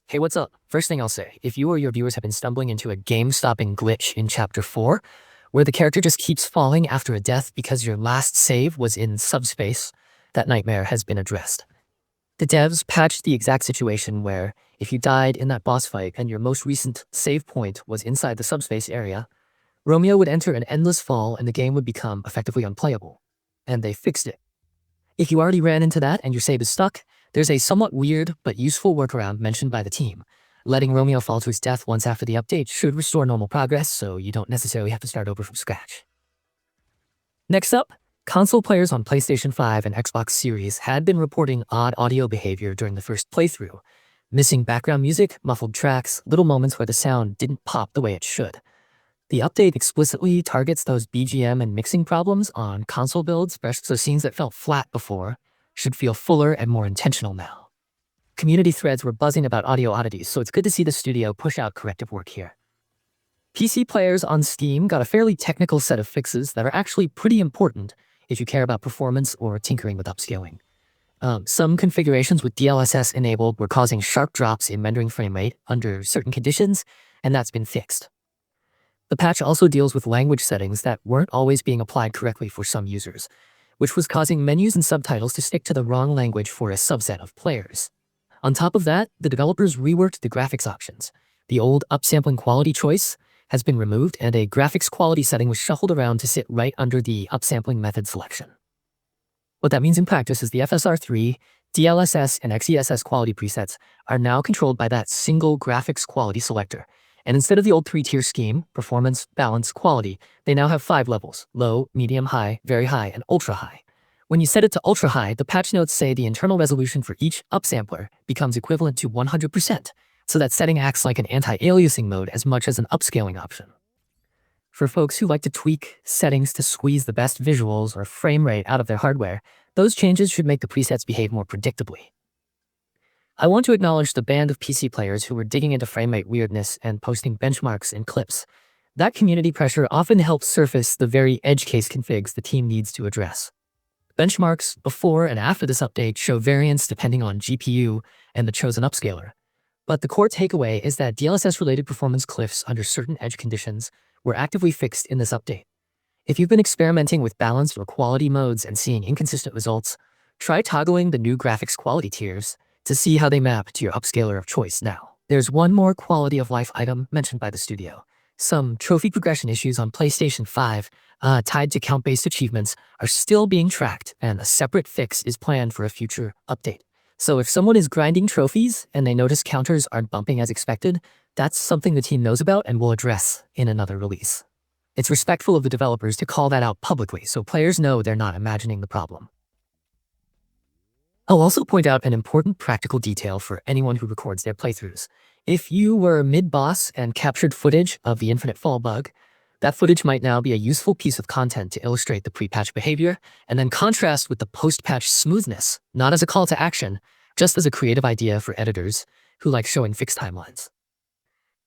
Hey, what's up? First thing I'll say, if you or your viewers have been stumbling into a game-stopping glitch in Chapter 4, where the character just keeps falling after a death because your last save was in subspace, that nightmare has been addressed. The devs patched the exact situation where, if you died in that boss fight and your most recent save point was inside the subspace area, Romeo would enter an endless fall and the game would become effectively unplayable. And they fixed it. If you already ran into that and your save is stuck, there's a somewhat weird but useful workaround mentioned by the team. Letting Romeo fall to his death once after the update should restore normal progress, so you don't necessarily have to start over from scratch. Next up, console players on PlayStation 5 and Xbox Series had been reporting odd audio behavior during the first playthrough. Missing background music, muffled tracks, little moments where the sound didn't pop the way it should. The update explicitly targets those BGM and mixing problems on console builds, so scenes that felt flat before should feel fuller and more intentional now. Community threads were buzzing about audio oddities, so it's good to see the studio push out corrective work here. PC players on Steam got a fairly technical set of fixes that are actually pretty important if you care about performance or tinkering with upscaling. Some configurations with DLSS enabled were causing sharp drops in rendering frame rate under certain conditions, and that's been fixed. The patch also deals with language settings that weren't always being applied correctly for some users, which was causing menus and subtitles to stick to the wrong language for a subset of players. On top of that, the developers reworked the graphics options. The old upsampling quality choice has been removed, and a graphics quality setting was shuffled around to sit right under the upsampling method selection. What that means in practice is the FSR3, DLSS, and XESS quality presets are now controlled by that single graphics quality selector. And instead of the old 3-tier scheme, performance, balance, quality, they now have 5 levels: low, medium, high, very high, and ultra high. When you set it to ultra high, the patch notes say the internal resolution for each upsampler becomes equivalent to 100%, so that setting acts like an anti-aliasing mode as much as an upscaling option. For folks who like to tweak settings to squeeze the best visuals or frame rate out of their hardware, those changes should make the presets behave more predictably. I want to acknowledge the band of PC players who were digging into frame rate weirdness and posting benchmarks and clips. That community pressure often helps surface the very edge case configs the team needs to address. Benchmarks before and after this update show variance depending on GPU and the chosen upscaler. But the core takeaway is that DLSS-related performance cliffs under certain edge conditions were actively fixed in this update. If you've been experimenting with balanced or quality modes and seeing inconsistent results, try toggling the new graphics quality tiers to see how they map to your upscaler of choice now. There's one more quality of life item mentioned by the studio. Some trophy progression issues on PlayStation 5 tied to count-based achievements are still being tracked, and a separate fix is planned for a future update. So if someone is grinding trophies and they notice counters aren't bumping as expected, that's something the team knows about and will address in another release. It's respectful of the developers to call that out publicly so players know they're not imagining the problem. I'll also point out an important practical detail for anyone who records their playthroughs. If you were mid-boss and captured footage of the infinite fall bug, that footage might now be a useful piece of content to illustrate the pre-patch behavior and then contrast with the post-patch smoothness, not as a call to action, just as a creative idea for editors who like showing fixed timelines.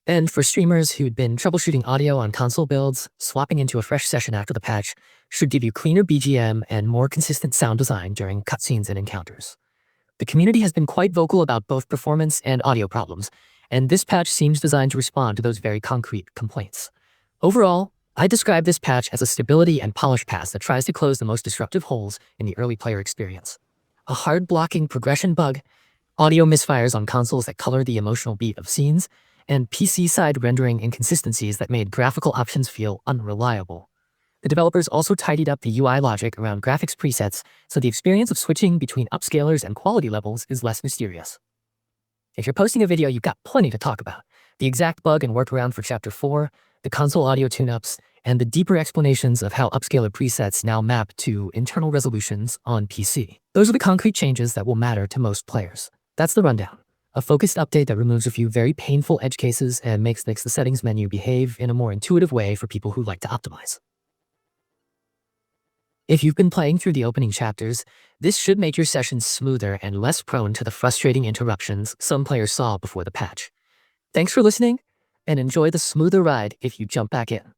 And for streamers who'd been troubleshooting audio on console builds, swapping into a fresh session after the patch should give you cleaner BGM and more consistent sound design during cutscenes and encounters. The community has been quite vocal about both performance and audio problems, and this patch seems designed to respond to those very concrete complaints. Overall, I describe this patch as a stability and polish pass that tries to close the most disruptive holes in the early player experience. A hard-blocking progression bug, audio misfires on consoles that color the emotional beat of scenes, and PC-side rendering inconsistencies that made graphical options feel unreliable. The developers also tidied up the UI logic around graphics presets, so the experience of switching between upscalers and quality levels is less mysterious. If you're posting a video, you've got plenty to talk about. The exact bug and workaround for Chapter 4, the console audio tune-ups, and the deeper explanations of how upscaler presets now map to internal resolutions on PC. Those are the concrete changes that will matter to most players. That's the rundown. A focused update that removes a few very painful edge cases and makes the settings menu behave in a more intuitive way for people who like to optimize. If you've been playing through the opening chapters, this should make your sessions smoother and less prone to the frustrating interruptions some players saw before the patch. Thanks for listening, and enjoy the smoother ride if you jump back in.